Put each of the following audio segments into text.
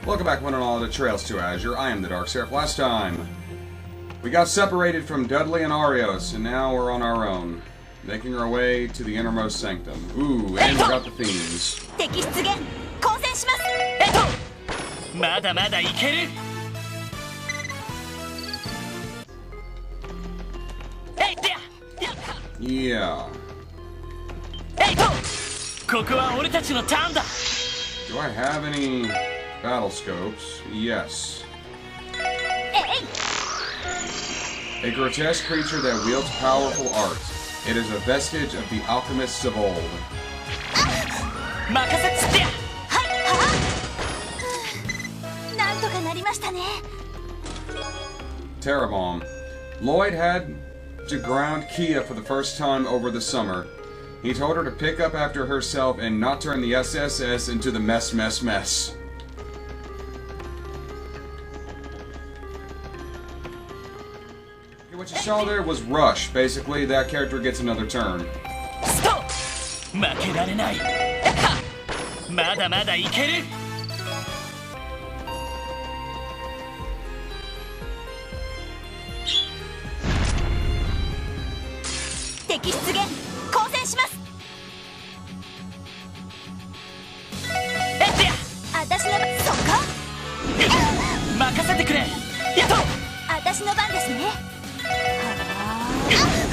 Welcome back, one and all, to Trails to Azure. I am the TheDarkSeraph. Last time, we got separated from Dudley and Arios, and now we're on our own, making our way to the innermost sanctum. Ooh, and we got the fiends. Yeah. Do I have any battle scopes? Yes. A grotesque creature that wields powerful art. It is a vestige of the alchemists of old. Terrabomb. Lloyd had to ground Kia for the first time over the summer. He told her to pick up after herself and not turn the SSS into the mess. What you saw there was Rush. Basically, that character gets another turn.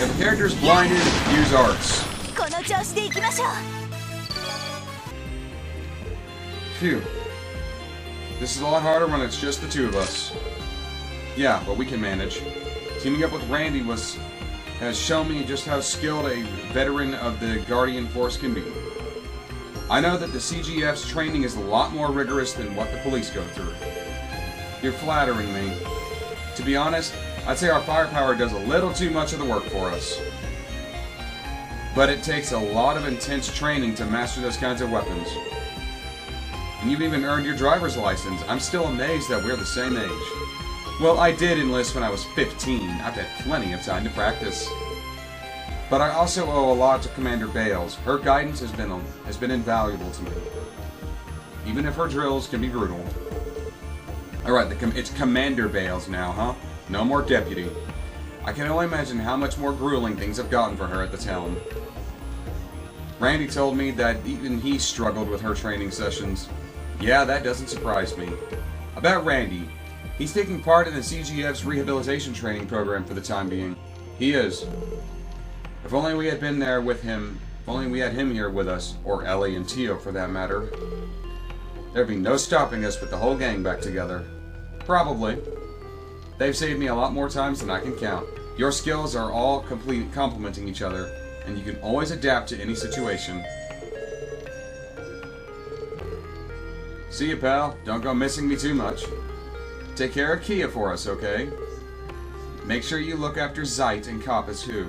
If a character's blinded, use arts. Phew. This is a lot harder when it's just the two of us. Yeah, but we can manage. Teaming up with Randy has shown me just how skilled a veteran of the Guardian Force can be. I know that the CGF's training is a lot more rigorous than what the police go through. You're flattering me. To be honest, I'd say our firepower does a little too much of the work for us. But it takes a lot of intense training to master those kinds of weapons. And you've even earned your driver's license. I'm still amazed that we're the same age. Well, I did enlist when I was 15. I've had plenty of time to practice. But I also owe a lot to Commander Bales. Her guidance has been invaluable to me. Even if her drills can be brutal. Alright, it's Commander Bales now, huh? No more deputy. I can only imagine how much more grueling things have gotten for her at the helm. Randy told me that even he struggled with her training sessions. Yeah, that doesn't surprise me. About Randy, he's taking part in the CGF's rehabilitation training program for the time being. He is. If only we had been there with him, if only we had him here with us, or Ellie and Tio for that matter, there'd be no stopping us with the whole gang back together. Probably. They've saved me a lot more times than I can count. Your skills are all complementing each other, and you can always adapt to any situation. See ya, pal. Don't go missing me too much. Take care of Kia for us, okay? Make sure you look after Zeit and Kappas, too.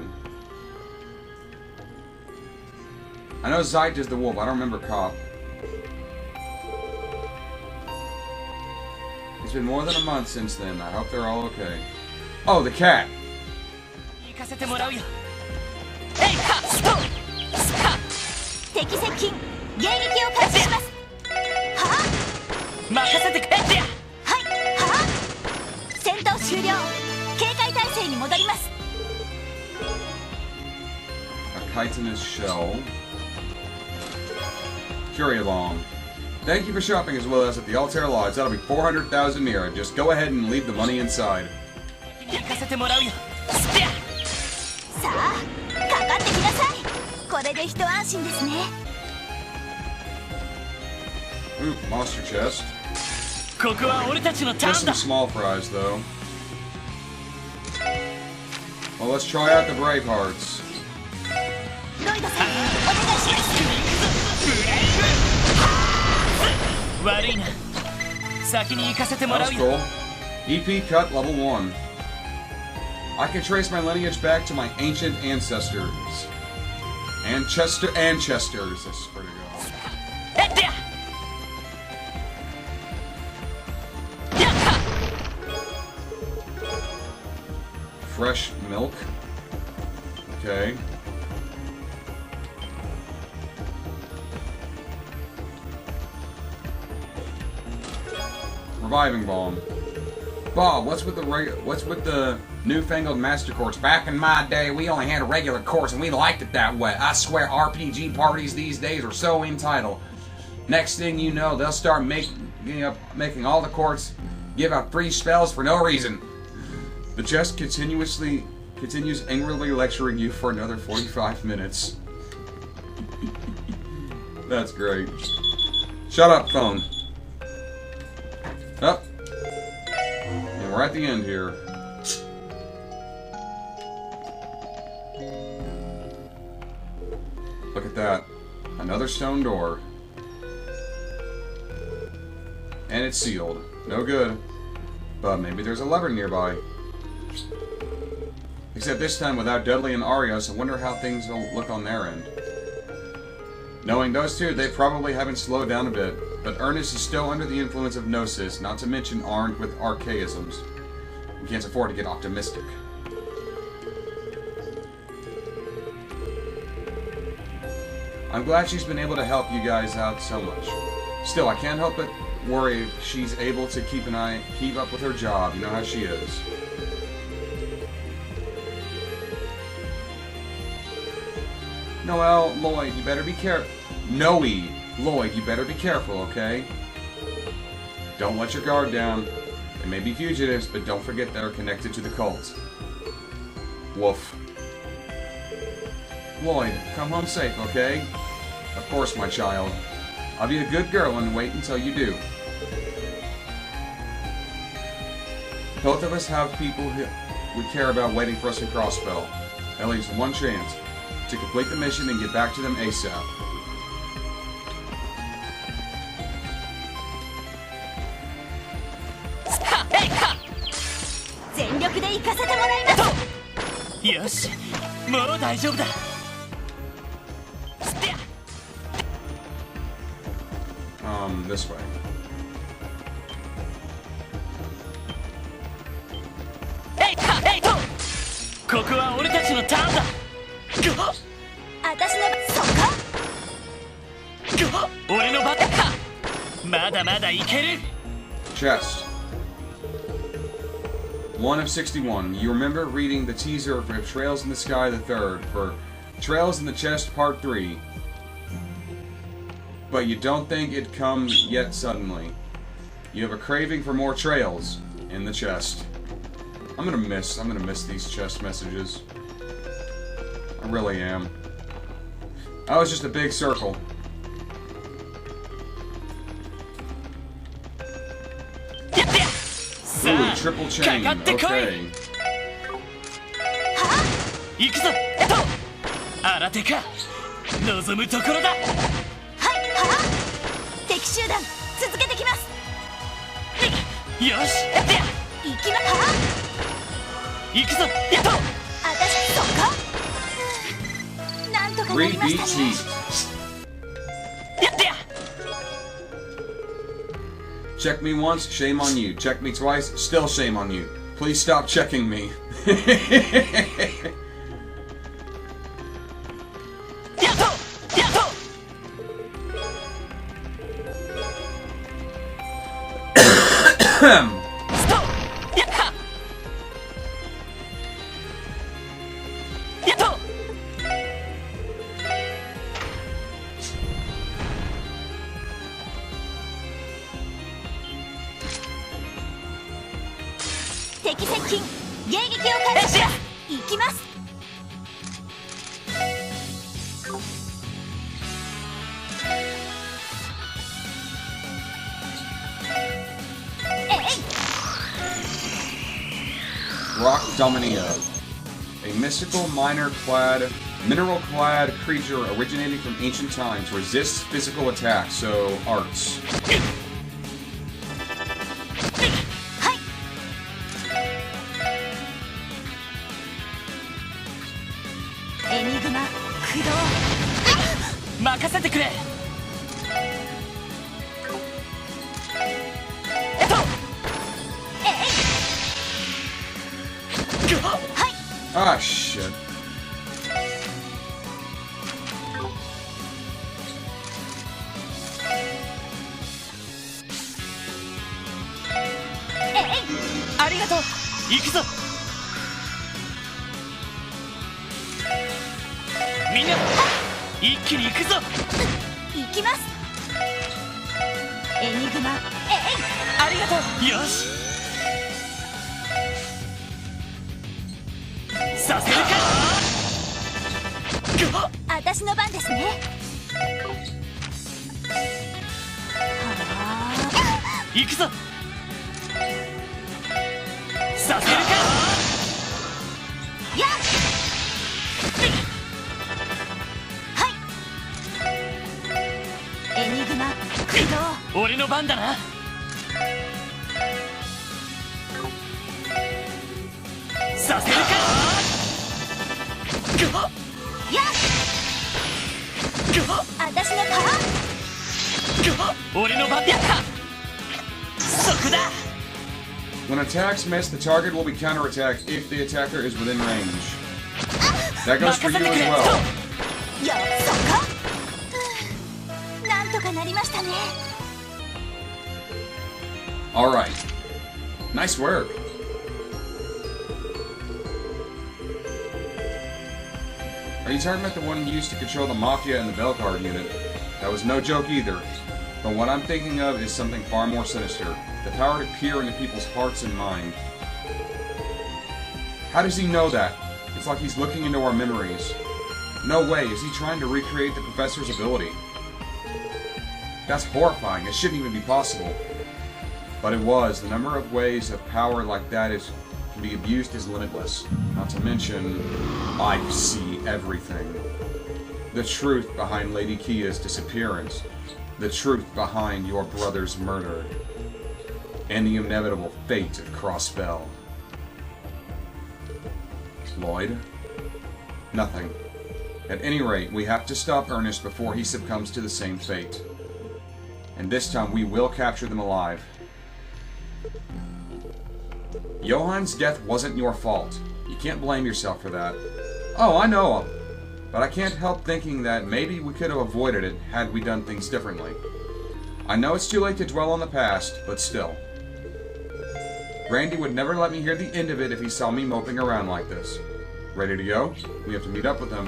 I know Zeit is the wolf. I don't remember Kopp. It's been more than a month since then. I hope they're all okay. Oh, the cat! A chitinous shell. Curiobomb. Thank you for shopping as well as at the Altair Lodge. That'll be 400,000 Mira. Just go ahead and leave the money inside. Ooh, monster chest. Just some small fries, though. Well, let's try out the Bravehearts. That's cool. EP cut level 1. I can trace my lineage back to my ancient ancestors. Ancestors, I swear to God. Fresh milk. Okay. Reviving Bomb. Bob, what's with the newfangled master course? Back in my day, we only had a regular course and we liked it that way. I swear RPG parties these days are so entitled. Next thing you know, they'll start making all the courts give out free spells for no reason. The chest continues angrily lecturing you for another 45 minutes. That's great. Shut up, phone. Up. And we're at the end here. Look at that. Another stone door. And it's sealed. No good. But maybe there's a lever nearby. Except this time without Dudley and Aria, so I wonder how things will look on their end. Knowing those two, they probably haven't slowed down a bit, but Ernest is still under the influence of Gnosis, not to mention armed with archaisms. We can't afford to get optimistic. I'm glad she's been able to help you guys out so much. Still, I can't help but worry if she's able to keep up with her job. You know how she is. Noelle, Lloyd, you better be careful. Noe, Lloyd, you better be careful, okay? Don't let your guard down. They may be fugitives, but don't forget they're connected to the cult. Woof. Lloyd, come home safe, okay? Of course, my child. I'll be a good girl and wait until you do. Both of us have people who we care about waiting for us in Crossbell. At least one chance to complete the mission and get back to them ASAP. This way. Chest. 1 of 61. You remember reading the teaser for Trails in the Sky the Third for Trails in the Chest Part 3. But you don't think it'd come yet suddenly. You have a craving for more trails in the chest. I'm gonna miss these chest messages. I really am. That was just a big circle. Ooh, triple chain. Okay. Repeat cheat. Check me once, shame on you. Check me twice, still shame on you. Please stop checking me. Rock Dominia. A mystical mineral-clad creature originating from ancient times. Resists physical attacks, so arts. Ah, shit. ありがとう。行くぞ。みんな一気に行くぞ。行きます。エニグマ、ありがとう。よし、させるか。私の番ですね。行くぞ。させるか。やっ、はい。エニグマ、起動。俺の番だな。させるか。やっ、私の番。俺の番やった。そこだ。 When attacks miss, the target will be counterattacked if the attacker is within range. That goes for you as well. よっ、そこ。なんとかなりましたね。Alright. Nice work. Are you talking about the one used to control the Mafia and the Belcard unit? That was no joke either. But what I'm thinking of is something far more sinister. The power to peer into people's hearts and mind. How does he know that? It's like he's looking into our memories. No way, is he trying to recreate the professor's ability? That's horrifying, it shouldn't even be possible. But it was. The number of ways of power like that can be abused is limitless. Not to mention, I see everything. The truth behind Lady Kia's disappearance. The truth behind your brother's murder. And the inevitable fate of Crossbell. Lloyd? Nothing. At any rate, we have to stop Ernest before he succumbs to the same fate. And this time we will capture them alive. Johann's death wasn't your fault. You can't blame yourself for that. Oh, I know. But I can't help thinking that maybe we could have avoided it had we done things differently. I know it's too late to dwell on the past, but still. Randy would never let me hear the end of it if he saw me moping around like this. Ready to go? We have to meet up with him.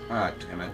Ah, damn it.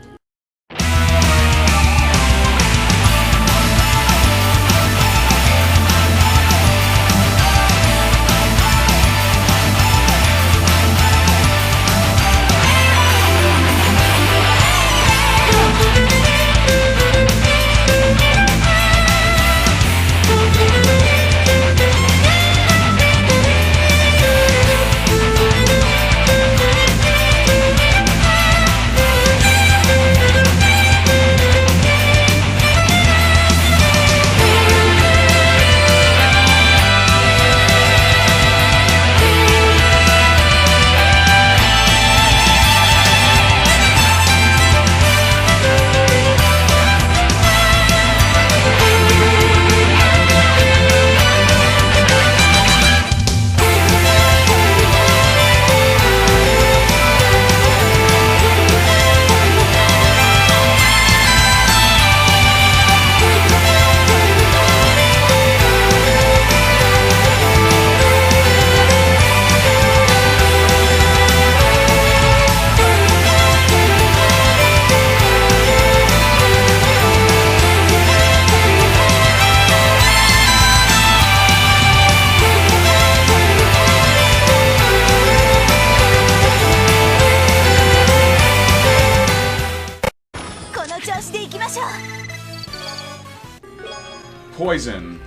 Poison.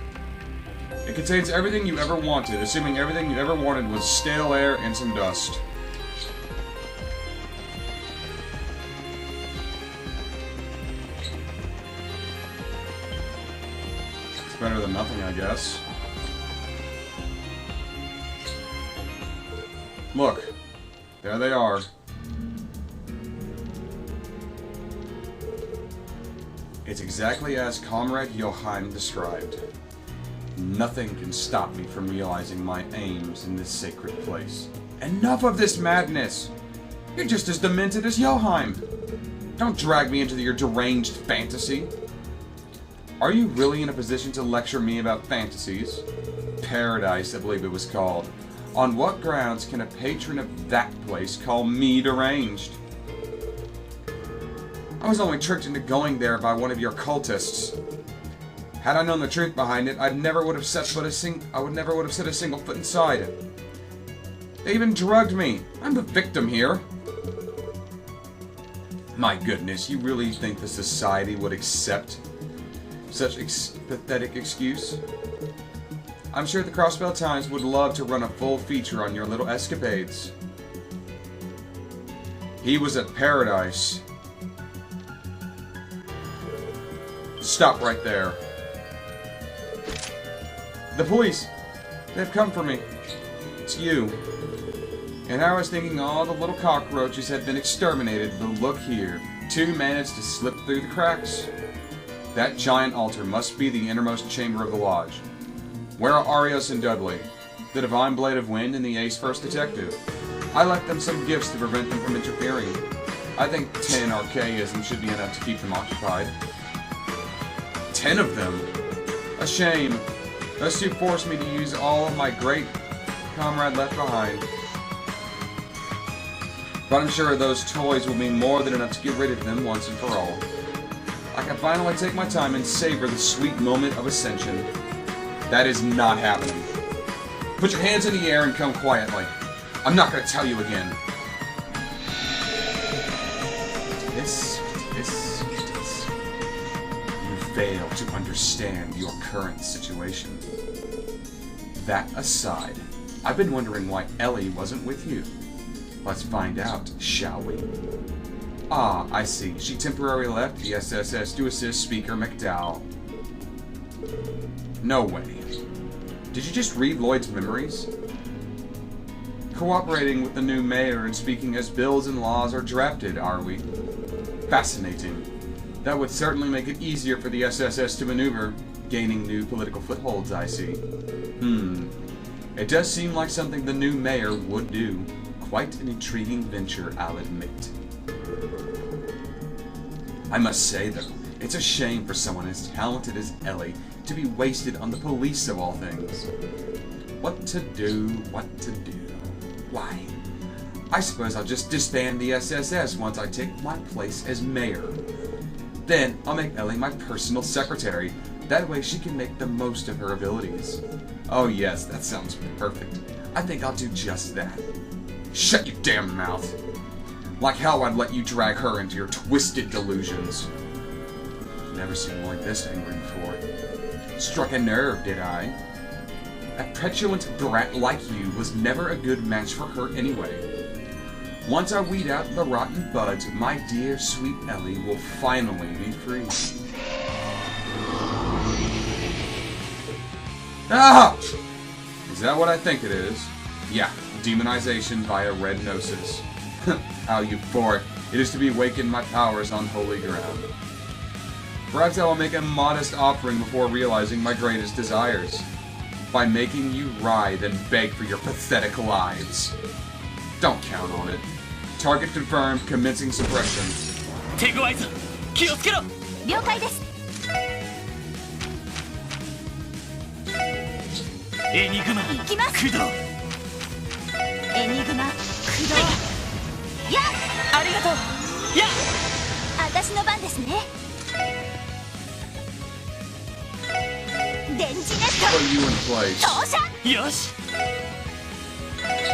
It contains everything you ever wanted, assuming everything you ever wanted was stale air and some dust. It's better than nothing, I guess. Look. There they are. It's exactly as Comrade Johann described. Nothing can stop me from realizing my aims in this sacred place. Enough of this madness! You're just as demented as Johann! Don't drag me into your deranged fantasy. Are you really in a position to lecture me about fantasies? Paradise, I believe it was called. On what grounds can a patron of that place call me deranged? I was only tricked into going there by one of your cultists. Had I known the truth behind it, I never would have set a single foot inside. They even drugged me. I'm the victim here. My goodness, you really think the society would accept such pathetic excuse? I'm sure the Crossbell Times would love to run a full feature on your little escapades. He was at Paradise. Stop right there. The police! They've come for me. It's you. And I was thinking all the little cockroaches had been exterminated, but look here. Two managed to slip through the cracks. That giant altar must be the innermost chamber of the lodge. Where are Arios and Dudley? The Divine Blade of Wind and the Ace First Detective? I left them some gifts to prevent them from interfering. I think 10 archaisms should be enough to keep them occupied. 10 of them? A shame. Those two forced me to use all of my great comrade left behind. But I'm sure those toys will be more than enough to get rid of them once and for all. I can finally take my time and savor the sweet moment of ascension. That is not happening. Put your hands in the air and come quietly. I'm not going to tell you again. This. You fail to understand your current situation. That aside, I've been wondering why Ellie wasn't with you. Let's find out, shall we? Ah, I see. She temporarily left the SSS to assist Speaker McDowell. No way. Did you just read Lloyd's memories? Cooperating with the new mayor and speaking as bills and laws are drafted, are we? Fascinating. That would certainly make it easier for the SSS to maneuver, gaining new political footholds, I see. It does seem like something the new mayor would do. Quite an intriguing venture, I'll admit. I must say, though, it's a shame for someone as talented as Ellie to be wasted on the police of all things. What to do? Why? I suppose I'll just disband the SSS once I take my place as mayor. Then I'll make Ellie my personal secretary. That way she can make the most of her abilities. Oh yes, that sounds perfect. I think I'll do just that. Shut your damn mouth. Like how I'd let you drag her into your twisted delusions. Never seen one like this angry before. Struck a nerve, did I? A petulant brat like you was never a good match for her anyway. Once I weed out the rotten buds, my dear sweet Ellie will finally be free. Ah! Is that what I think it is? Yeah, demonization via red gnosis. How euphoric it is to be awakened my powers on holy ground. Perhaps I will make a modest offering before realizing my greatest desires. By making you writhe and beg for your pathetic lives. Don't count on it. Target confirmed, commencing suppression. 手ごわいぞ気をつけろ了解です。エニグマ行きます駆動エニグマ駆動やっありがとうやっ私の番ですね。電磁ネッ Put you in place. ト投射よし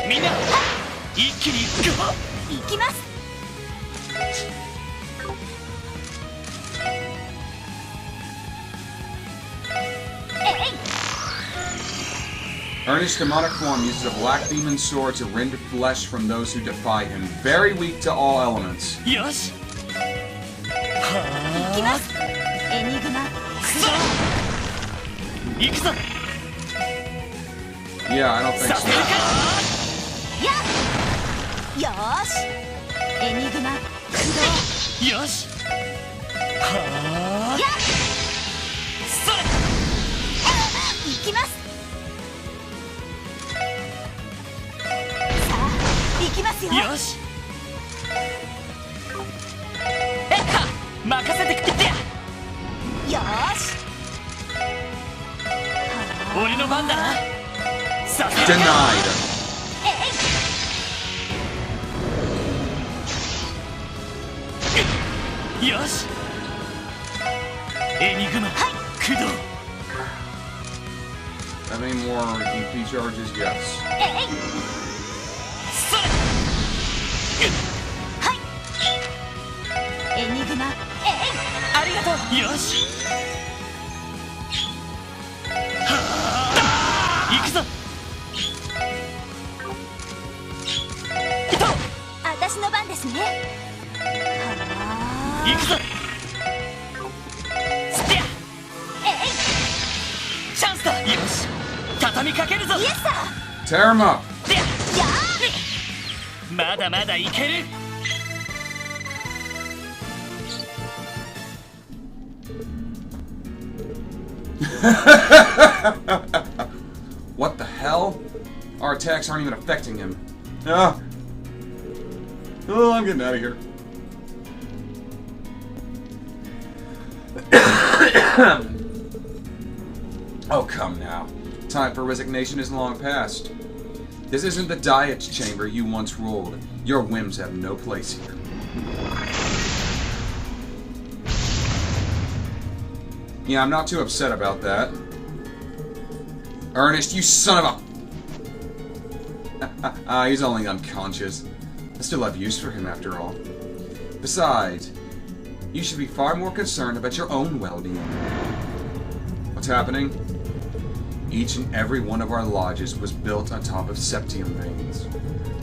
みんな一気に行くぞ行きます。Ernest demonic form uses a black demon sword to rend flesh from those who defy him. Very weak to all elements. よし行きますエニグマ駆動行くぞ Yeah, I don't think させる so. かやっよーしエニグマ駆動よしはやっあそれ行きます。さあ行きますよ。よしえ任せてくれ。よーし俺の番だな。させ Denied. よし。エニグマ駆動。 Have any more EP charges? Yes. それ。エニグマありがとう。よし。行くぞ。私の番ですね。行くぞ。ステア。チャンスだ。よし。畳みかけるぞ。イエスだ。 Tear him up. ステア。まだまだいける。 What the hell? Our attacks aren't even affecting him. Ah. Oh, I'm getting out of here. Oh, come now. Time for resignation is long past. This isn't the diet chamber you once ruled. Your whims have no place here. Yeah, I'm not too upset about that. Ernest, you son of a... he's only unconscious. I still have use for him after all. Besides, you should be far more concerned about your own well-being. What's happening? Each and every one of our lodges was built on top of septium veins.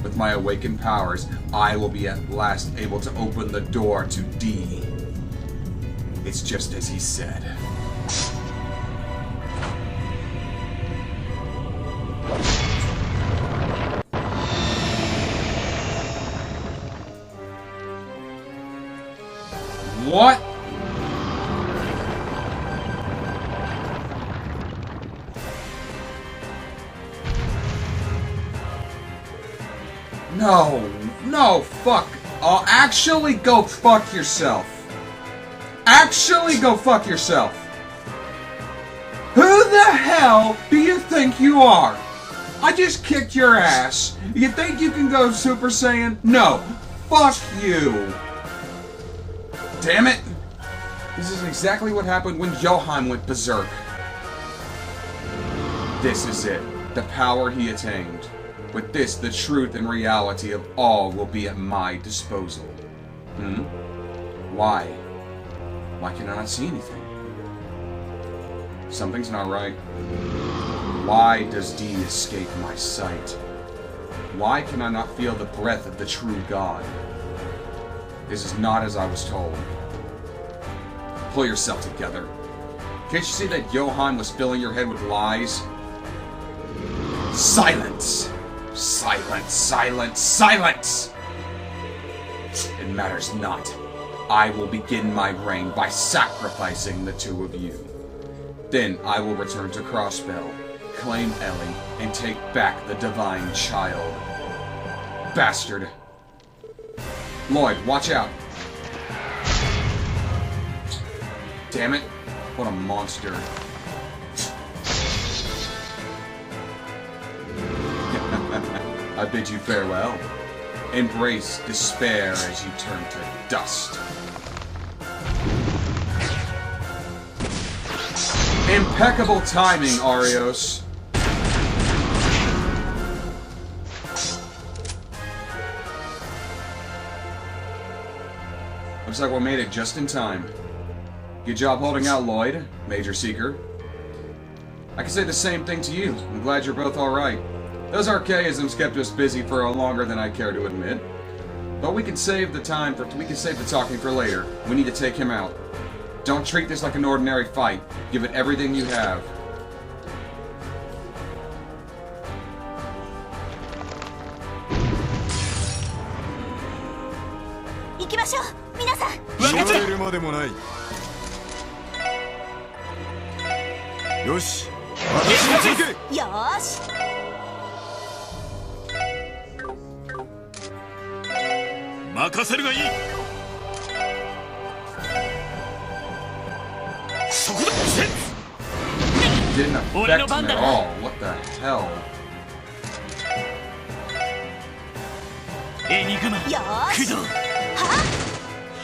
With my awakened powers, I will be at last able to open the door to D. It's just as he said. What? No, fuck. Actually go fuck yourself. Actually go fuck yourself. Who the hell do you think you are? I just kicked your ass. You think you can go Super Saiyan? No. Fuck you. Damn it! This is exactly what happened when Johan went berserk. This is it. The power he attained. With this, the truth and reality of all will be at my disposal. Why? Why can I not see anything? Something's not right. Why does D escape my sight? Why can I not feel the breath of the true God? This is not as I was told. Pull yourself together. Can't you see that Johan was filling your head with lies? Silence! Silence, silence, silence! It matters not. I will begin my reign by sacrificing the two of you. Then I will return to Crossbell, claim Ellie, and take back the divine child. Bastard. Lloyd, watch out. Damn it. What a monster. I bid you farewell. Embrace despair as you turn to dust. Impeccable timing, Arios. Looks like we made it just in time. Good job holding out, Lloyd, Major Seeker. I can say the same thing to you. I'm glad you're both alright. Those archaisms kept us busy for longer than I care to admit. But we can save the talking for later. We need to take him out. Don't treat this like an ordinary fight. Give it everything you have. didn't affect him at all. What the hell? エニグマよーし駆動は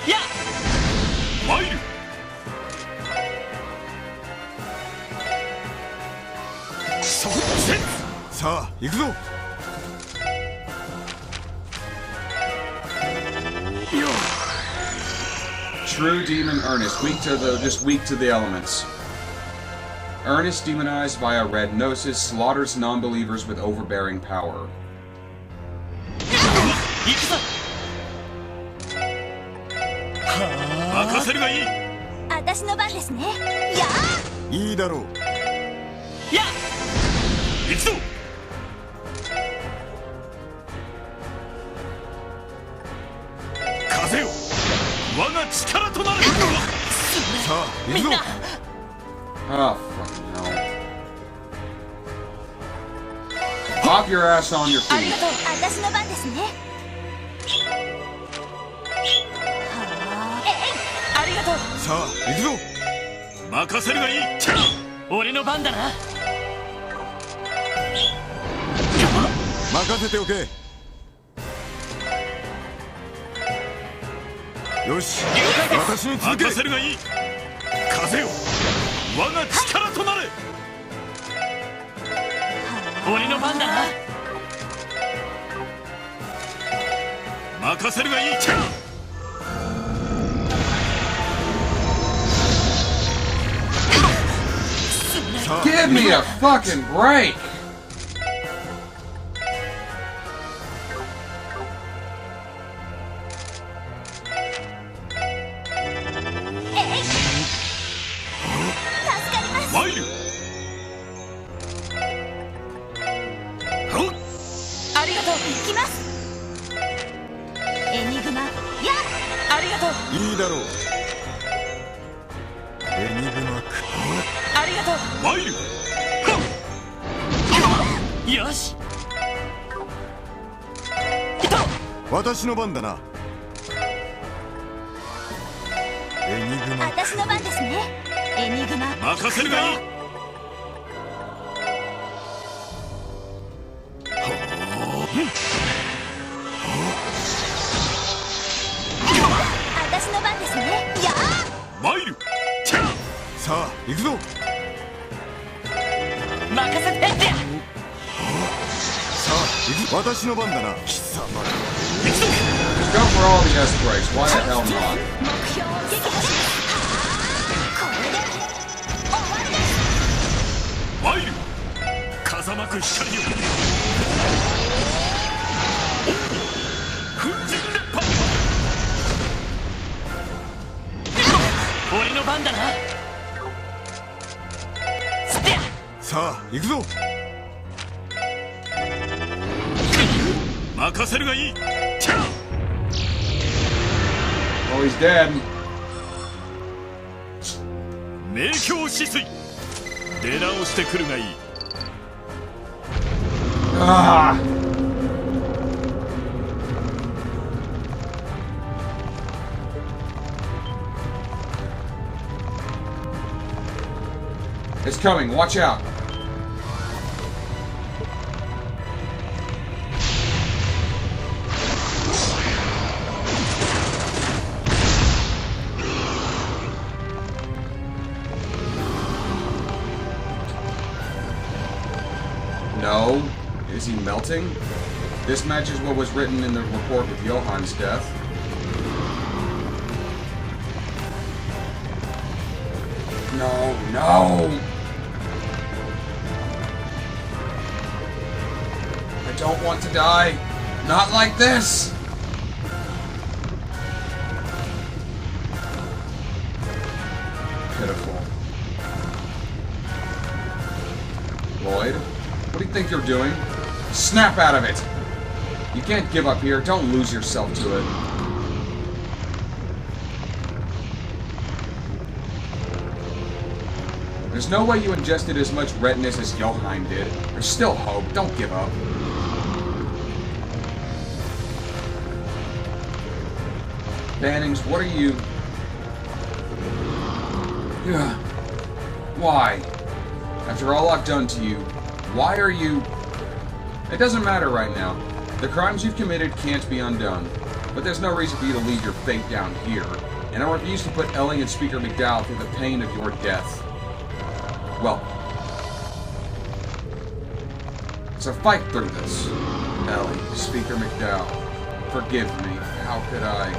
やマイルそっちさあ行くぞ。 True demon Ernest, just weak to the elements. Ernest, demonized by a red gnosis, slaughters non-believers with overbearing power. 行くぞ任せるがいい私の番ですね。やいいだろう。や行くぞ風よ我が力となるさあ行くぞ。みんな Oh, fucking hell. Pop your ass on your あり feet. がとう。私の番ですね。はあ。えい。ありがとう。さあ行くぞ。任せるがいい俺の番だな任せておけ。よし私に続け。任せるがいい風よ我が力となれ俺の番だな任せるがいい Give me a fucking break! Mail! ありがとう。行きます。エニグマ。やありがとう。いいだろう。エニグマク。ありがとう。Mail! よし私の番だな。エニグマ。私の番ですね。エニグマ。任せるがいい私の番ですね。やマイルさあ行くぞ。任せてってさあ行く。私の番だな。貴様ら。 Go for all the S breaks. Why the hell not? 目標を撃破します。これで終わりです。マイル風間く光よ粉塵烈波俺の番だなステさあ行くぞ。任せるがいい Oh, he's dead. 明鏡止水出直してくるがいい Ah! It's coming. Watch out. No. Is he melting? This matches what was written in the report with Johann's death. No, no! I don't want to die. Not like this! Pitiful. Lloyd, what do you think you're doing? Snap out of it! You can't give up here. Don't lose yourself to it. There's no way you ingested as much redness as Johann did. There's still hope. Don't give up. Bannings, what are you... Yeah. Why? After all I've done to you, why are you... It doesn't matter right now. The crimes you've committed can't be undone. But there's no reason for you to leave your fate down here. And I refuse to put Ellie and Speaker McDowell through the pain of your death. Well... So fight through this. Ellie, Speaker McDowell, forgive me. How could I...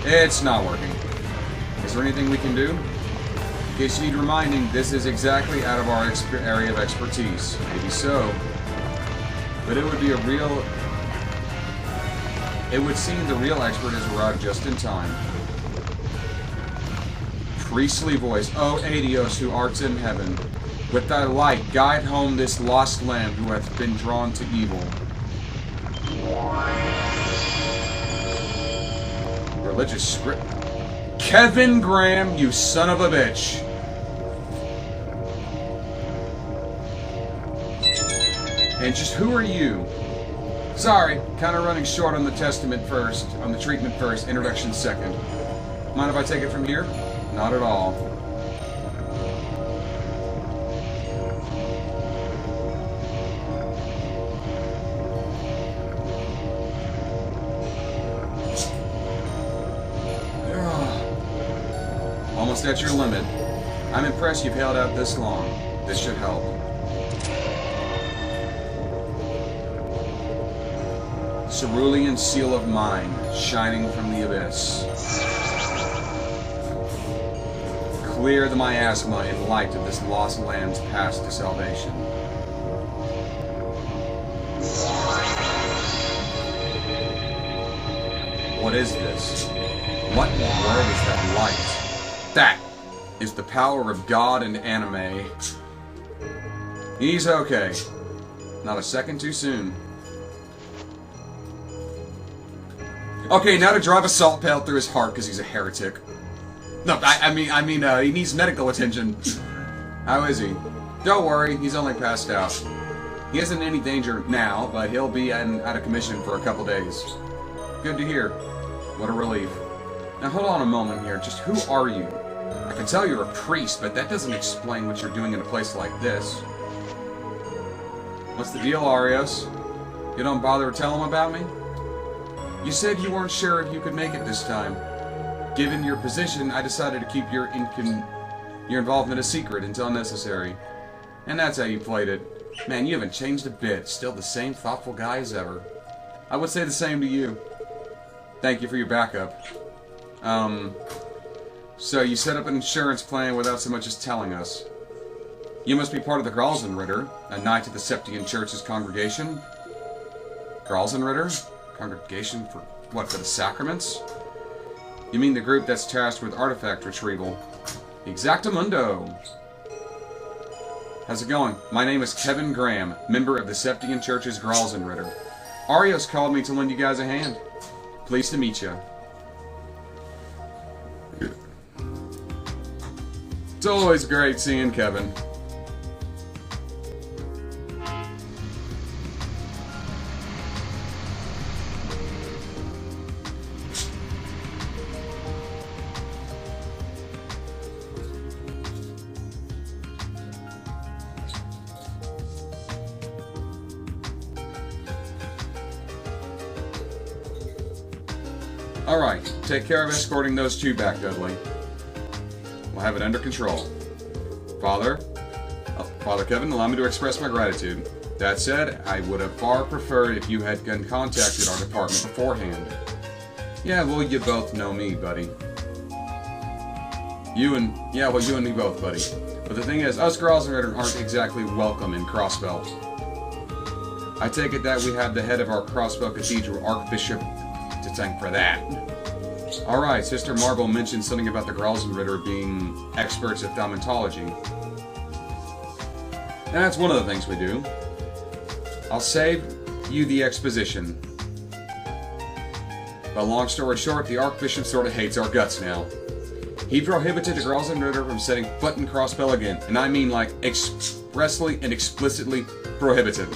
It's not working. Is there anything we can do? In case you need reminding, this is exactly out of our area of expertise. Maybe so. But it would be a real... It would seem the real expert has arrived just in time. Priestly voice, O Adios, who art in heaven, with thy light guide home this lost lamb who hath been drawn to evil. Religious script. Kevin Graham, you son of a bitch. And just who are you? Sorry, kind of running short on the testament first, on the treatment first, introduction second. Mind if I take it from here? Not at all. Almost at your limit. I'm impressed you've held out this long. This should help. Cerulean seal of mine, shining from the abyss. Clear the miasma in light of this lost land's path to salvation. What is this? What in the world is that light? That is the power of God and anime. He's okay. Not a second too soon. Okay, now to drive a salt pail through his heart because he's a heretic. No, I mean, he needs medical attention. How is he? Don't worry, he's only passed out. He isn't in any danger now, but he'll be out of commission for a couple days. Good to hear. What a relief. Now hold on a moment here. Just who are you? I can tell you're a priest, but that doesn't explain what you're doing in a place like this. What's the deal, Arios? You don't bother to tell him about me? You said you weren't sure if you could make it this time. Given your position, I decided to keep your involvement a secret until necessary. And that's how you played it. Man, you haven't changed a bit. Still the same thoughtful guy as ever. I would say the same to you. Thank you for your backup. So you set up an insurance plan without so much as telling us. You must be part of the Gralzenritter, a knight of the Septian Church's congregation. Gralzenritter? Congregation for what, for the sacraments? You mean the group that's tasked with artifact retrieval? Exactamundo! How's it going? My name is Kevin Graham, member of the Septian Church's Gralzenritter. Arios called me to lend you guys a hand. Pleased to meet you. It's always great seeing Kevin. Alright, take care of escorting those two back, Dudley. We'll have it under control. Father Kevin, allow me to express my gratitude. That said, I would have far preferred if you had contacted our department beforehand. Yeah, well, you both know me, buddy. You and me both, buddy. But the thing is, us Gralzenritter aren't exactly welcome in Crossbelt. I take it that we have the head of our Crossbelt Cathedral, Archbishop, to thank for that. Alright, Sister Marble mentioned something about the Gralzenritter being experts at thaumatology. And that's one of the things we do. I'll save you the exposition. But long story short, the Archbishop sort of hates our guts now. He prohibited the Gralzenritter from setting foot in Crossbell again, and I mean like expressly and explicitly prohibited.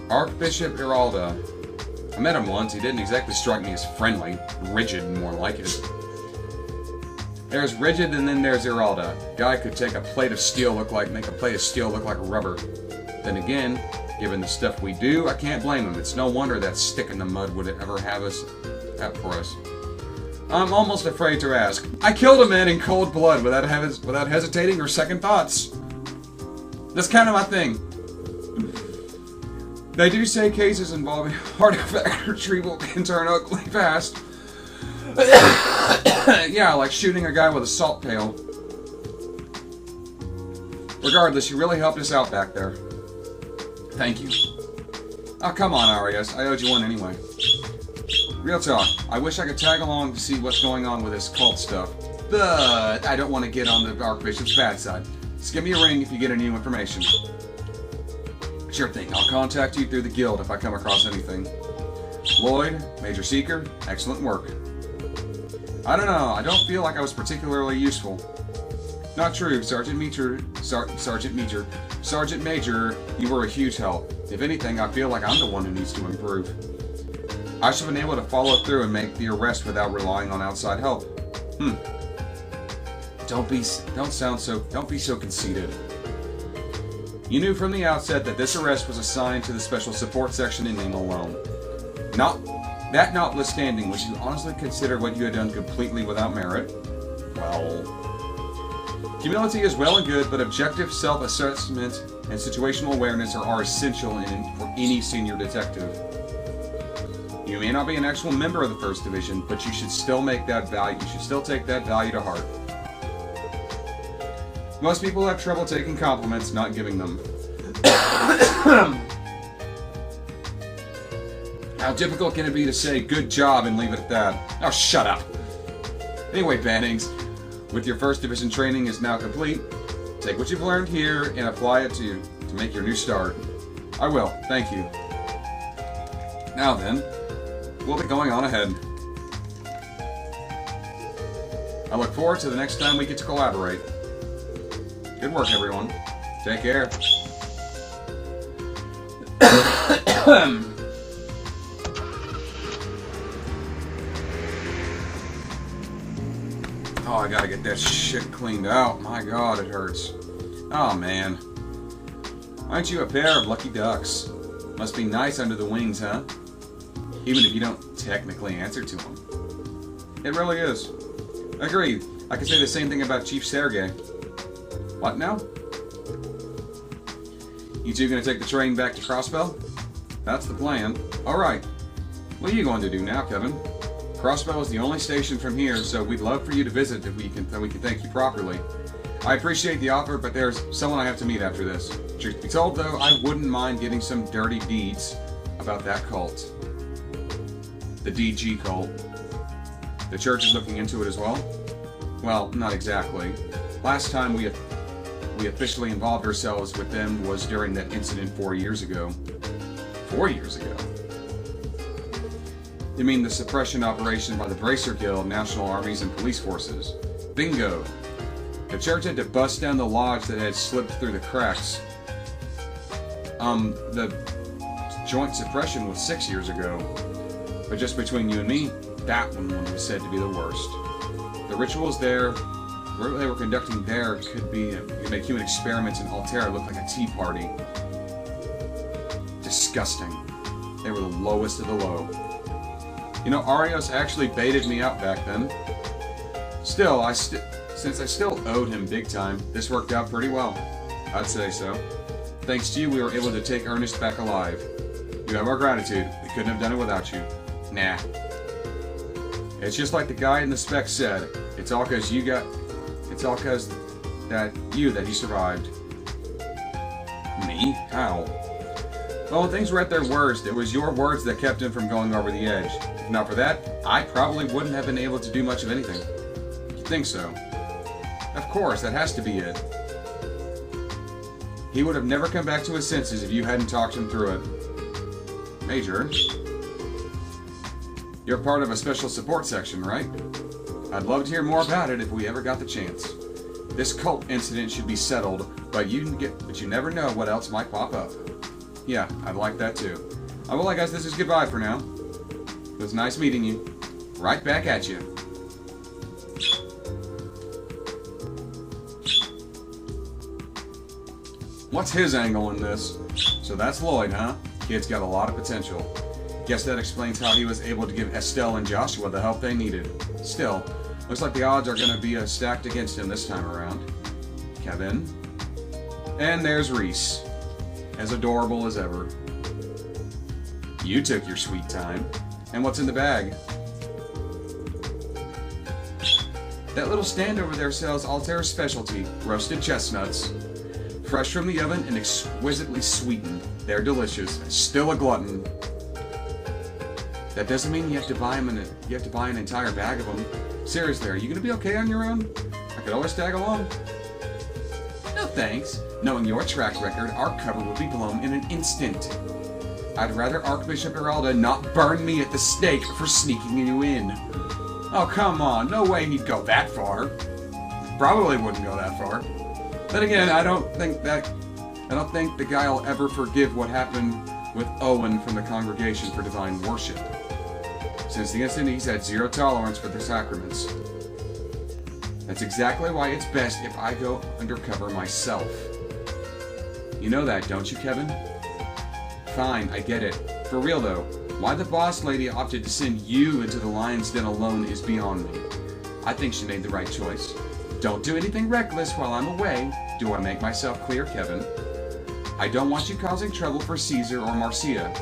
Archbishop Iralda I met him once. He didn't exactly strike me as friendly. Rigid, more like it. There's Rigid, and then there's Iralda. Guy could take a plate of steel make a plate of steel look like rubber. Then again, given the stuff we do, I can't blame him. It's no wonder that stick in the mud would ever have us up for us. I'm almost afraid to ask. I killed a man in cold blood without hesitating or second thoughts. That's kind of my thing. They do say cases involving artifact retrieval can turn ugly fast. Yeah, like shooting a guy with a salt pail. Regardless, you really helped us out back there. Thank you. Oh, come on, Arias. I owed you one anyway. Real talk. I wish I could tag along to see what's going on with this cult stuff. But I don't want to get on the Archbishop's bad side. Just give me a ring if you get any new information. Sure thing. I'll contact you through the guild if I come across anything. Lloyd, Major Seeker, excellent work. I don't know. I don't feel like I was particularly useful. Not true, Sergeant Major, you were a huge help. If anything, I feel like I'm the one who needs to improve. I should have been able to follow through and make the arrest without relying on outside help. Don't be so conceited. You knew from the outset that this arrest was assigned to the special support section in name alone. That notwithstanding, would you honestly consider what you had done completely without merit? Well, humility is well and good, but objective self-assessment and situational awareness are essential for any senior detective. You may not be an actual member of the 1st Division, but you should still take that value to heart. Most people have trouble taking compliments, not giving them. How difficult can it be to say good job and leave it at that? Oh, shut up! Anyway, Bannings, with your 1st Division training is now complete, take what you've learned here and apply it to make your new start. I will, thank you. Now then, we'll be going on ahead. I look forward to the next time we get to collaborate. Good work, everyone. Take care. Oh, I gotta get that shit cleaned out. My god, it hurts. Oh, man. Aren't you a pair of lucky ducks? Must be nice under the wings, huh? Even if you don't technically answer to them. It really is. Agreed. I can say the same thing about Chief Sergei. What now? You two gonna take the train back to Crossbell? That's the plan. Alright. What are you going to do now, Kevin? Crossbell is the only station from here, so we'd love for you to visit if we can thank you properly. I appreciate the offer, but there's someone I have to meet after this. Truth be told, though, I wouldn't mind getting some dirty deeds about that cult. The DG cult. The church is looking into it as well? Well, not exactly. Last time we officially involved ourselves with them was during that incident 4 years ago. 4 years ago? You mean the suppression operation by the Bracer Guild, National Armies, and Police Forces? Bingo! The church had to bust down the lodge that had slipped through the cracks. The joint suppression was 6 years ago. But just between you and me, that one was said to be the worst. The rituals there, what they were conducting there, could make human experiments in Altera look like a tea party. Disgusting. They were the lowest of the low. You know, Arios actually baited me out back then. Still, since I still owed him big time, this worked out pretty well. I'd say so. Thanks to you, we were able to take Ernest back alive. You have our gratitude. We couldn't have done it without you. Nah. It's just like the guy in the spec said. It's all because that he survived. Me? How? Well, when things were at their worst, it was your words that kept him from going over the edge. If not for that, I probably wouldn't have been able to do much of anything. You think so? Of course, that has to be it. He would have never come back to his senses if you hadn't talked him through it. Major, you're part of a special support section, right? I'd love to hear more about it if we ever got the chance. This cult incident should be settled, but you never know what else might pop up. Yeah, I'd like that too. Well, I guess this is goodbye for now. It was nice meeting you. Right back at you. What's his angle in this? So that's Lloyd, huh? Kid's got a lot of potential. Guess that explains how he was able to give Estelle and Joshua the help they needed. Still, looks like the odds are going to be stacked against him this time around. Kevin. And there's Reese. As adorable as ever. You took your sweet time. And what's in the bag? That little stand over there sells Altair's specialty, roasted chestnuts. Fresh from the oven and exquisitely sweetened. They're delicious. Still a glutton. That doesn't mean you have to buy them you have to buy an entire bag of them. Seriously, are you going to be okay on your own? I could always tag along. No thanks. Knowing your track record, our cover would be blown in an instant. I'd rather Archbishop Heralda not burn me at the stake for sneaking you in. Oh, come on. No way he'd go that far. Probably wouldn't go that far. Then again, I don't think the guy will ever forgive what happened with Owen from the Congregation for Divine Worship. Since the instant he's had zero tolerance for the sacraments. That's exactly why it's best if I go undercover myself. You know that, don't you, Kevin? Fine, I get it. For real though, why the boss lady opted to send you into the lion's den alone is beyond me. I think she made the right choice. Don't do anything reckless while I'm away. Do I make myself clear, Kevin? I don't want you causing trouble for Caesar or Marcia.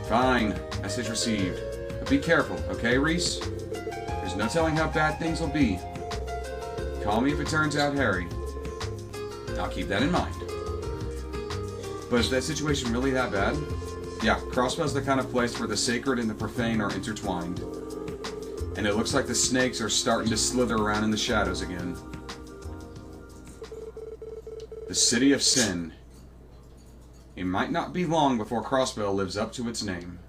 Fine, message received. But be careful, okay, Reese? There's no telling how bad things will be. Call me if it turns out hairy. I'll keep that in mind. But is that situation really that bad? Yeah, Crossbell's the kind of place where the sacred and the profane are intertwined. And it looks like the snakes are starting to slither around in the shadows again. The City of Sin. It might not be long before Crossbell lives up to its name.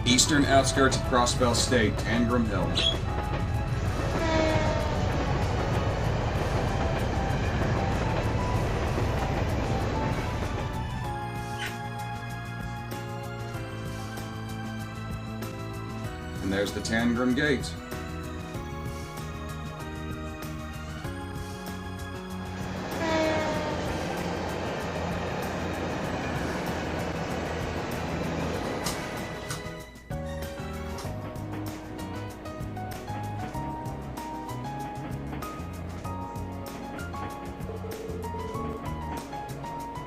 Eastern outskirts of Crossbell State, Tangram Hill. And there's the Tangram Gate.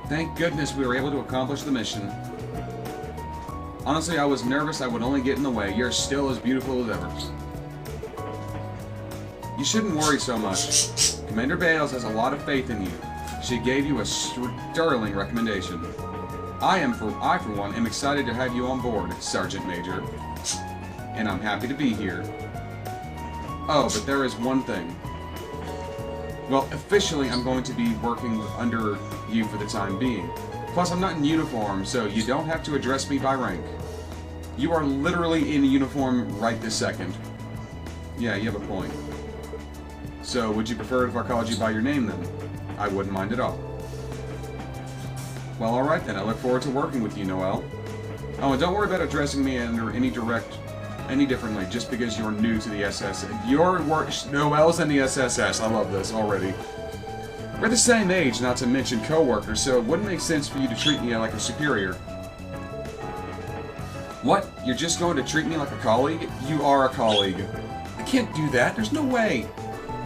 Thank goodness we were able to accomplish the mission. Honestly, I was nervous I would only get in the way. You're still as beautiful as ever. You shouldn't worry so much. Commander Bales has a lot of faith in you. She gave you a sterling recommendation. I, for one, am excited to have you on board, Sergeant Major. And I'm happy to be here. Oh, but there is one thing. Well, officially, I'm going to be working under you for the time being. Plus, I'm not in uniform, so you don't have to address me by rank. You are literally in uniform right this second. Yeah, you have a point. So, would you prefer if I called you by your name, then? I wouldn't mind at all. Well, alright then. I look forward to working with you, Noel. Oh, and don't worry about addressing me under any differently, just because you're new to the SS. Noel's in the SSS. I love this already. We're the same age, not to mention co-workers, so it wouldn't make sense for you to treat me like a superior. What? You're just going to treat me like a colleague? You are a colleague. I can't do that. There's no way.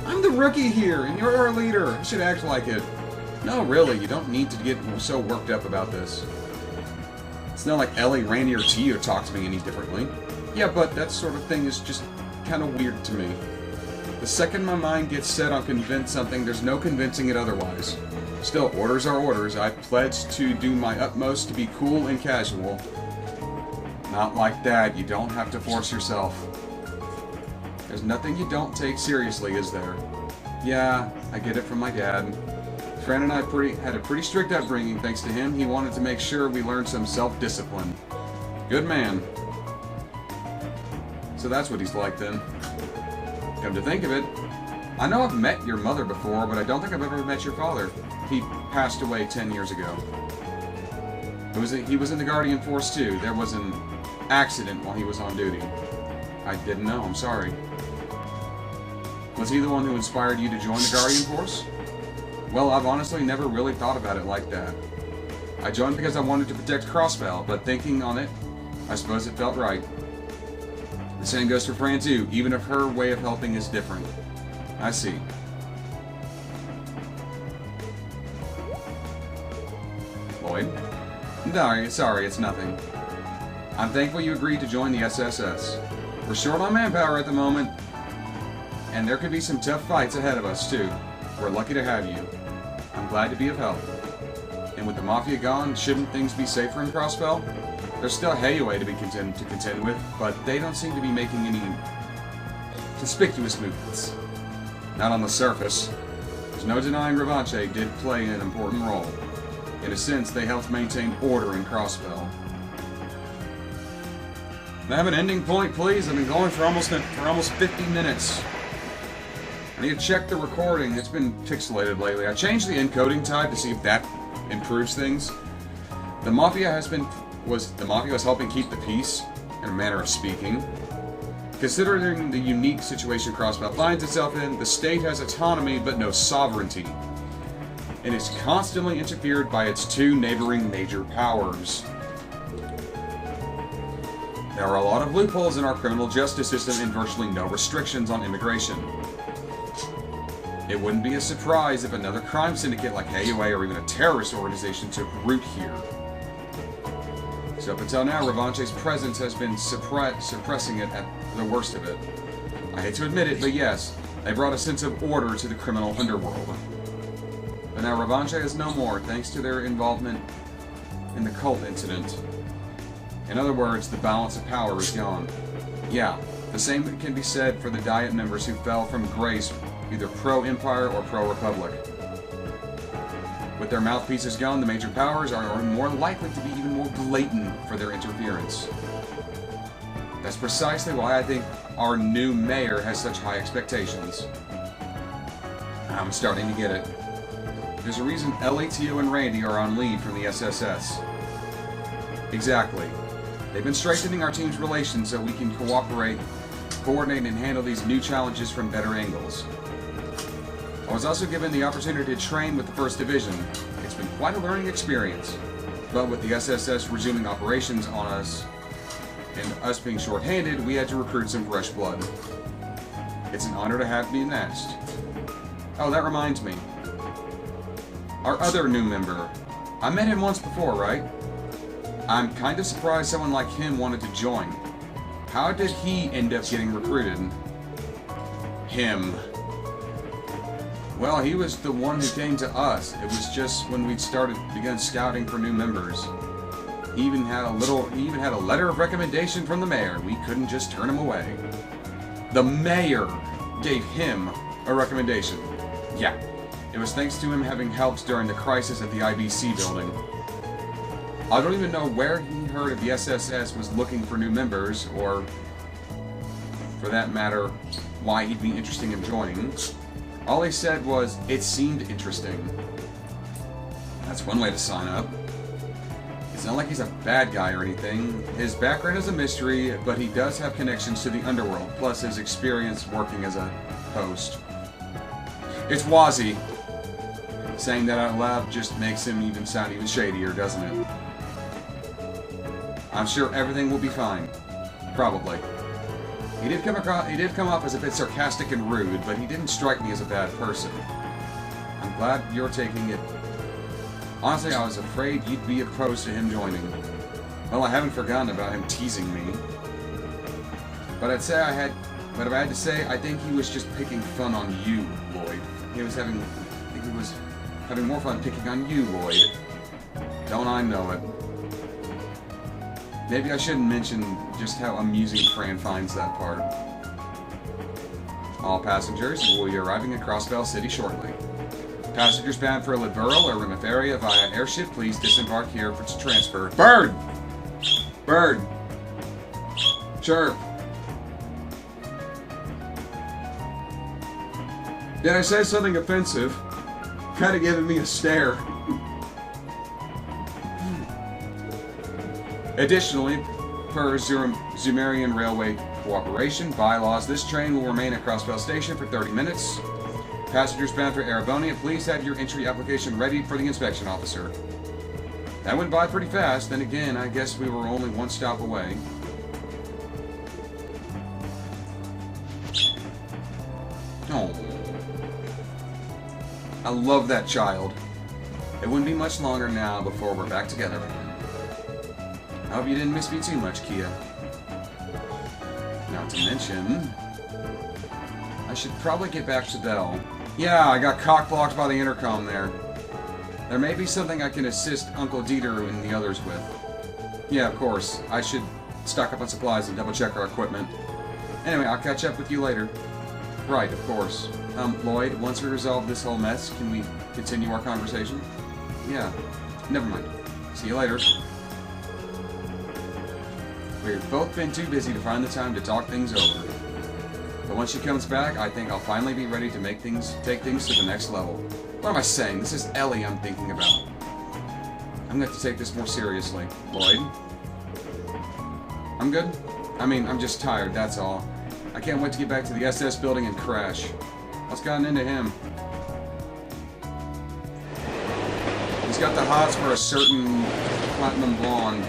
I'm the rookie here, and you're our leader. I should act like it. No, really, you don't need to get so worked up about this. It's not like Ellie, Randy, or Tio talk to me any differently. Yeah, but that sort of thing is just kind of weird to me. The second my mind gets set on convince something, there's no convincing it otherwise. Still, orders are orders. I pledge to do my utmost to be cool and casual. Not like that. You don't have to force yourself. There's nothing you don't take seriously, is there? Yeah, I get it from my dad. Fran and I had a pretty strict upbringing. Thanks to him, he wanted to make sure we learned some self-discipline. Good man. So that's what he's like then. Come to think of it, I know I've met your mother before, but I don't think I've ever met your father. He passed away 10 years ago. He was in the Guardian Force too. There was an accident while he was on duty. I didn't know, I'm sorry. Was he the one who inspired you to join the Guardian Force? Well, I've honestly never really thought about it like that. I joined because I wanted to protect Crossbell, but thinking on it, I suppose it felt right. The same goes for Fran too, even if her way of helping is different. I see. Lloyd? No, sorry, it's nothing. I'm thankful you agreed to join the SSS. We're short on manpower at the moment, and there could be some tough fights ahead of us too. We're lucky to have you. I'm glad to be of help. And with the Mafia gone, shouldn't things be safer in Crossbell? There's still Hayaway to contend with, but they don't seem to be making any conspicuous movements. Not on the surface. There's no denying Revanche did play an important role. In a sense, they helped maintain order in Crossbell. Can I have an ending point, please? I've been going for almost 50 minutes. I need to check the recording. It's been pixelated lately. I changed the encoding type to see if that improves things. The Mafia was helping keep the peace, in a manner of speaking. Considering the unique situation Crossbell finds itself in, the state has autonomy but no sovereignty, and is constantly interfered by its two neighboring major powers. There are a lot of loopholes in our criminal justice system and virtually no restrictions on immigration. It wouldn't be a surprise if another crime syndicate like Hayaway or even a terrorist organization took root here. So up until now, Revanche's presence has been suppressing it at the worst of it. I hate to admit it, but yes, they brought a sense of order to the criminal underworld. But now Revanche is no more, thanks to their involvement in the cult incident. In other words, the balance of power is gone. Yeah, the same can be said for the Diet members who fell from grace, either pro-Empire or pro-Republic. With their mouthpieces gone, the major powers are more likely to be even more blatant for their interference. That's precisely why I think our new mayor has such high expectations. I'm starting to get it. There's a reason LATO and Randy are on leave from the SSS. Exactly. They've been strengthening our team's relations so we can cooperate, coordinate, and handle these new challenges from better angles. I was also given the opportunity to train with the 1st Division. It's been quite a learning experience, but with the SSS resuming operations on us, and us being short-handed, we had to recruit some fresh blood. It's an honor to have me next. Oh, that reminds me. Our other new member. I met him once before, right? I'm kind of surprised someone like him wanted to join. How did he end up getting recruited? Him. Well, he was the one who came to us. It was just when we'd begun scouting for new members. He even had a letter of recommendation from the mayor. We couldn't just turn him away. The mayor gave him a recommendation. Yeah, it was thanks to him having helped during the crisis at the IBC building. I don't even know where he heard of the SSS was looking for new members, or, for that matter, why he'd be interested in joining. All he said was, it seemed interesting. That's one way to sign up. It's not like he's a bad guy or anything. His background is a mystery, but he does have connections to the underworld, plus his experience working as a host. It's Wazzy. Saying that out loud just makes him sound even shadier, doesn't it? I'm sure everything will be fine. Probably. He did come off as a bit sarcastic and rude, but he didn't strike me as a bad person. I'm glad you're taking it. Honestly, I was afraid you'd be opposed to him joining. Well, I haven't forgotten about him teasing me. But if I had to say, I think he was just picking fun on you, Lloyd. I think he was having more fun picking on you, Lloyd. Don't I know it? Maybe I shouldn't mention just how amusing Fran finds that part. All passengers will be arriving at Crossbell City shortly. Passengers bound for Lidborough or Rimaferia via airship, please disembark here for transfer. Bird! Bird! Chirp! Did I say something offensive? Kind of giving me a stare. Additionally, per Zumerian Railway Cooperation bylaws, this train will remain at Crossbell Station for 30 minutes. Passengers bound for Erevonia, please have your entry application ready for the inspection officer. That went by pretty fast. Then again, I guess we were only one stop away. Oh. I love that child. It wouldn't be much longer now before we're back together again. I hope you didn't miss me too much, Kia. Not to mention, I should probably get back to Bell. Yeah, I got cock-blocked by the intercom there. There may be something I can assist Uncle Dieter and the others with. Yeah, of course. I should stock up on supplies and double-check our equipment. Anyway, I'll catch up with you later. Right, of course. Lloyd, once we resolve this whole mess, can we continue our conversation? Yeah. Never mind. See you later. We've both been too busy to find the time to talk things over. But once she comes back, I think I'll finally be ready to take things to the next level. What am I saying? This is Ellie I'm thinking about. I'm going to have to take this more seriously. Lloyd? I'm good? I mean, I'm just tired, that's all. I can't wait to get back to the SS building and crash. What's gotten into him? He's got the hots for a certain platinum blonde.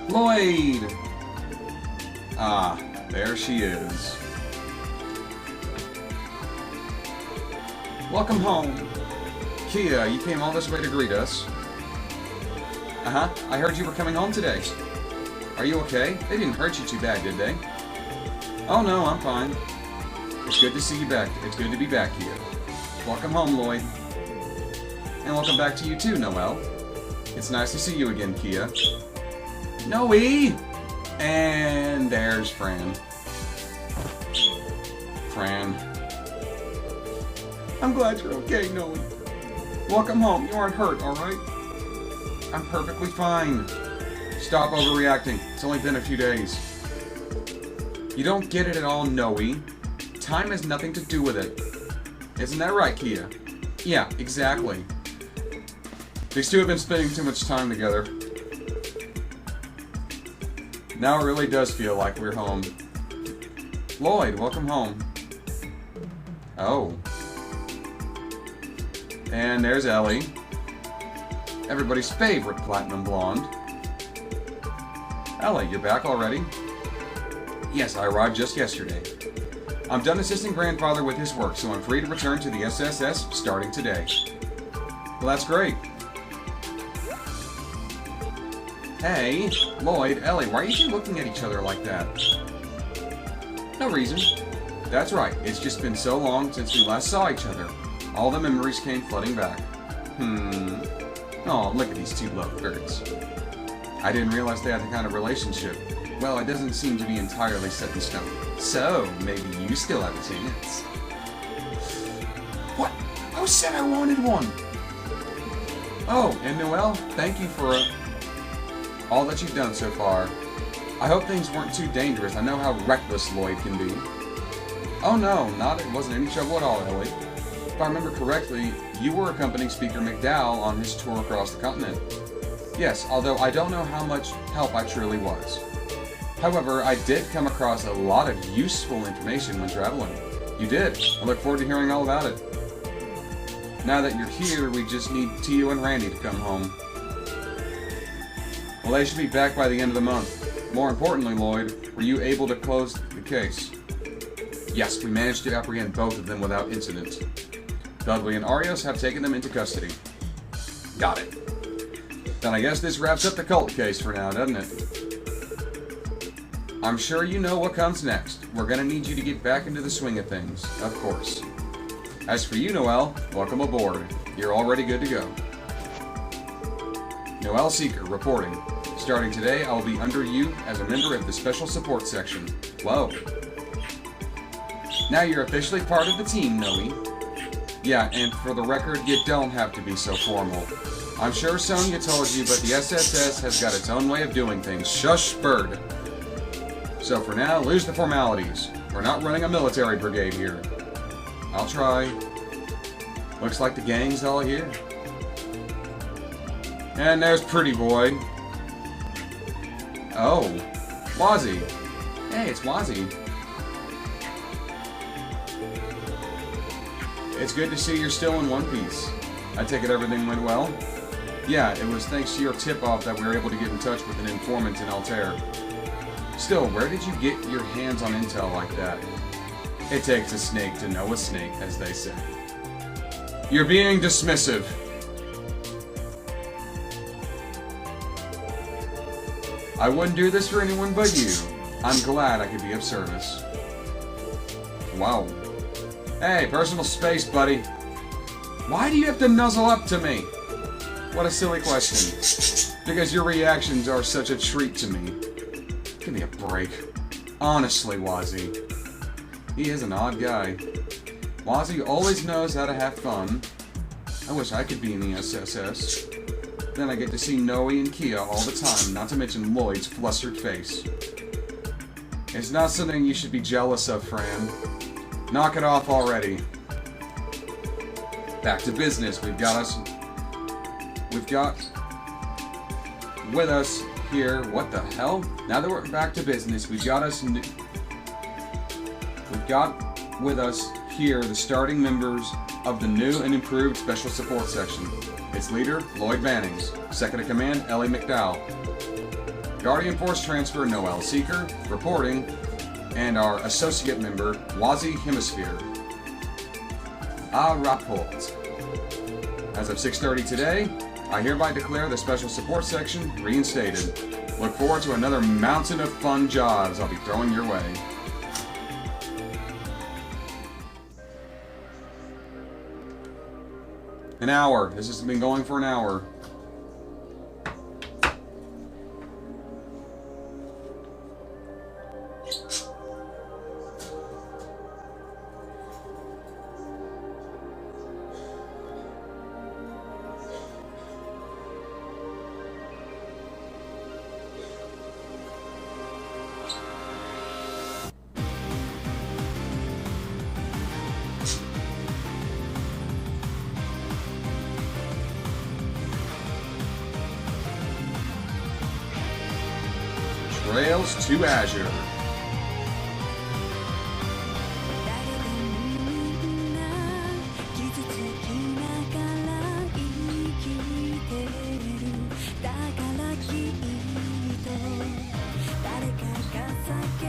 Lloyd! Ah, there she is. Welcome home. Kia, you came all this way to greet us. Uh-huh, I heard you were coming home today. Are you okay? They didn't hurt you too bad, did they? Oh no, I'm fine. It's good to see you back. It's good to be back, Kia. Welcome home, Lloyd. And welcome back to you too, Noelle. It's nice to see you again, Kia. Noe! And there's Fran. Fran. I'm glad you're okay, Noe. Welcome home. You aren't hurt, alright? I'm perfectly fine. Stop overreacting. It's only been a few days. You don't get it at all, Noe. Time has nothing to do with it. Isn't that right, Kia? Yeah, exactly. These two have been spending too much time together. Now it really does feel like we're home. Lloyd, welcome home. Oh. And there's Ellie. Everybody's favorite platinum blonde. Ellie, you're back already? Yes, I arrived just yesterday. I'm done assisting grandfather with his work, so I'm free to return to the SSS starting today. Well, that's great. Hey, Lloyd, Ellie, why are you two looking at each other like that? No reason. That's right, it's just been so long since we last saw each other. All the memories came flooding back. Oh, look at these two lovebirds. I didn't realize they had the kind of relationship. Well, it doesn't seem to be entirely set in stone. So, maybe you still have a chance. What? Who said I wanted one? Oh, and Noelle, thank you for all that you've done so far. I hope things weren't too dangerous. I know how reckless Lloyd can be. Oh no, it wasn't any trouble at all, Ellie. If I remember correctly, you were accompanying Speaker McDowell on his tour across the continent. Yes, although I don't know how much help I truly was. However, I did come across a lot of useful information when traveling. You did. I look forward to hearing all about it. Now that you're here, we just need Tio and Randy to come home. Well, they should be back by the end of the month. More importantly, Lloyd, were you able to close the case? Yes, we managed to apprehend both of them without incident. Dudley and Arios have taken them into custody. Got it. Then I guess this wraps up the cult case for now, doesn't it? I'm sure you know what comes next. We're gonna need you to get back into the swing of things, of course. As for you, Noel, welcome aboard. You're already good to go. Noel Seeker, reporting. Starting today, I will be under you as a member of the Special Support Section. Whoa. Now you're officially part of the team, Noe. Yeah, and for the record, you don't have to be so formal. I'm sure Sonia told you, but the SSS has got its own way of doing things. Shush, bird. So for now, lose the formalities. We're not running a military brigade here. I'll try. Looks like the gang's all here. And there's Pretty Boy. Oh, Wazzy. Hey, it's Wazzy. It's good to see you're still in one piece. I take it everything went well? Yeah, it was thanks to your tip-off that we were able to get in touch with an informant in Altair. Still, where did you get your hands on intel like that? It takes a snake to know a snake, as they say. You're being dismissive. I wouldn't do this for anyone but you. I'm glad I could be of service. Wow. Hey, personal space, buddy. Why do you have to nuzzle up to me? What a silly question. Because your reactions are such a treat to me. Give me a break. Honestly, Wazzy. He is an odd guy. Wazzy always knows how to have fun. I wish I could be in the SSS. Then I get to see Noe and Kia all the time, not to mention Lloyd's flustered face. It's not something you should be jealous of, Fran. Knock it off already. Back to business. We've got with us here. What the hell? Now that we're back to business, we've got with us here the starting members of the new and improved Special Support Section. Its leader, Lloyd Vannings. Second in command, Ellie McDowell. Guardian Force Transfer, Noel Seeker. Reporting. And our associate member, Wazzy Hemisphere. A rapport. As of 6:30 today, I hereby declare the Special Support Section reinstated. Look forward to another mountain of fun jobs I'll be throwing your way. An hour. This has been going for an hour. Trails to Azure.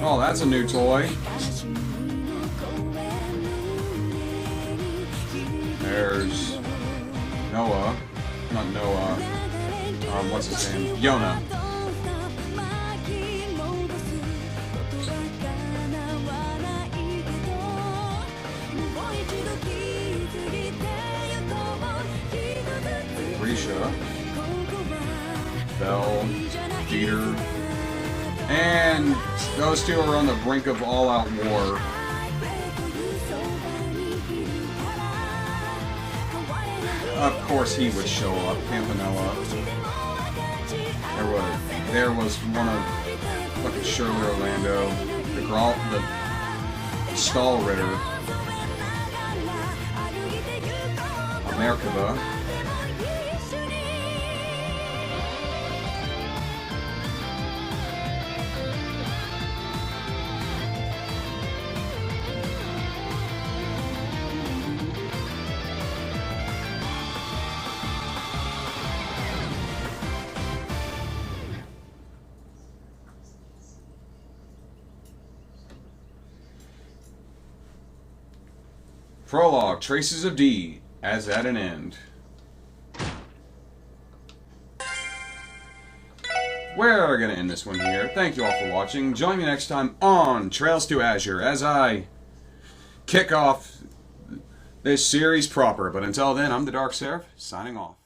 Oh, that's a new toy. There's Noah. Not Noah. What's his name? Yona. Bell, Peter, and those two are on the brink of all-out war. Of course he would show up, Campanella. There was one of fucking Shirley Orlando, the Stall Ritter, Merkaba. Prologue, Traces of D, as at an end. We're going to end this one here. Thank you all for watching. Join me next time on Trails to Azure as I kick off this series proper. But until then, I'm the Dark Seraph, signing off.